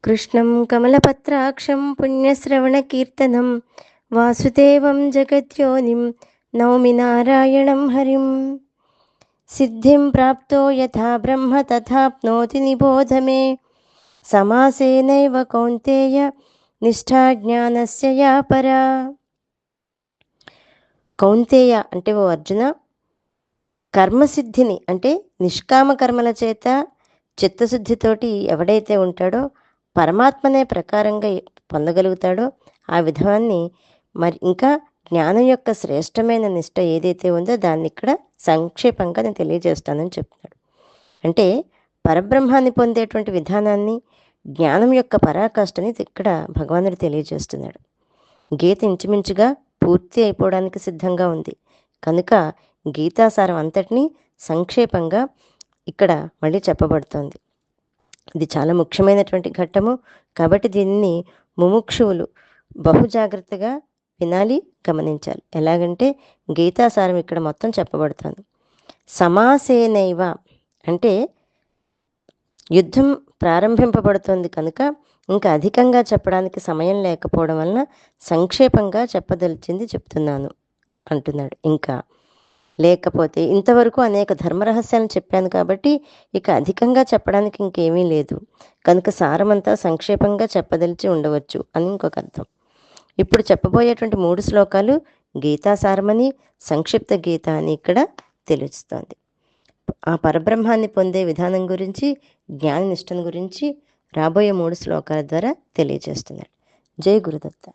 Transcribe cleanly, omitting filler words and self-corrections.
కృష్ణం కమలపత్రాక్షం పుణ్యశ్రవణకీర్తనం వాసుదేవం జగద్యోనిం నౌమి నారాయణం హరిం. సిద్ధిం ప్రాప్తో యథా బ్రహ్మ తథాప్నోతి నిబోధ మే. సమాసేనైవ కౌంతేయ నిష్ఠా జ్ఞానస్య యా పరా. కౌంతేయ అంటే ఓ అర్జున, కర్మసిద్ధిని అంటే నిష్కామ కర్మల చేత చిత్తశుద్ధితోటి ఎవడైతే ఉంటాడో పరమాత్మనే ప్రకారంగా పొందగలుగుతాడో ఆ విధాన్ని మరి ఇంకా జ్ఞానం యొక్క శ్రేష్టమైన నిష్ట ఏదైతే ఉందో దాన్ని ఇక్కడ సంక్షేపంగా నేను తెలియజేస్తానని చెప్తున్నాడు. అంటే పరబ్రహ్మాన్ని పొందేటువంటి విధానాన్ని, జ్ఞానం యొక్క పరాకాష్ఠని ఇక్కడ భగవానుడు తెలియజేస్తున్నాడు. గీత ఇంచుమించుగా పూర్తి అయిపోవడానికి సిద్ధంగా ఉంది కనుక గీతాసారం అంతటినీ సంక్షేపంగా ఇక్కడ మళ్ళీ చెప్పబడుతోంది. ఇది చాలా ముఖ్యమైనటువంటి ఘట్టము కాబట్టి దీన్ని ముముక్షువులు బహు జాగ్రత్తగా వినాలి, గమనించాలి. ఎలాగంటే గీతాసారం ఇక్కడ మొత్తం చెప్పబడుతుంది. సమాసేనైవ అంటే యుద్ధం ప్రారంభింపబడుతోంది కనుక ఇంకా అధికంగా చెప్పడానికి సమయం లేకపోవడం వలన సంక్షేపంగా చెప్పదలిచింది చెప్తున్నాను అంటున్నాడు. ఇంకా లేకపోతే ఇంతవరకు అనేక ధర్మరహస్యాలను చెప్పాను కాబట్టి ఇక అధికంగా చెప్పడానికి ఇంకేమీ లేదు కనుక సారమంతా సంక్షేపంగా చెప్పదలిచి ఉండవచ్చు అని ఇంకొక అర్థం. ఇప్పుడు చెప్పబోయేటువంటి 3 శ్లోకాలు గీతాసారమని, సంక్షిప్త గీత అని ఇక్కడ తెలుస్తోంది. ఆ పరబ్రహ్మాన్ని పొందే విధానం గురించి, జ్ఞాన నిష్టను గురించి రాబోయే 3 శ్లోకాల ద్వారా తెలియజేస్తున్నాడు. జై గురుదత్త.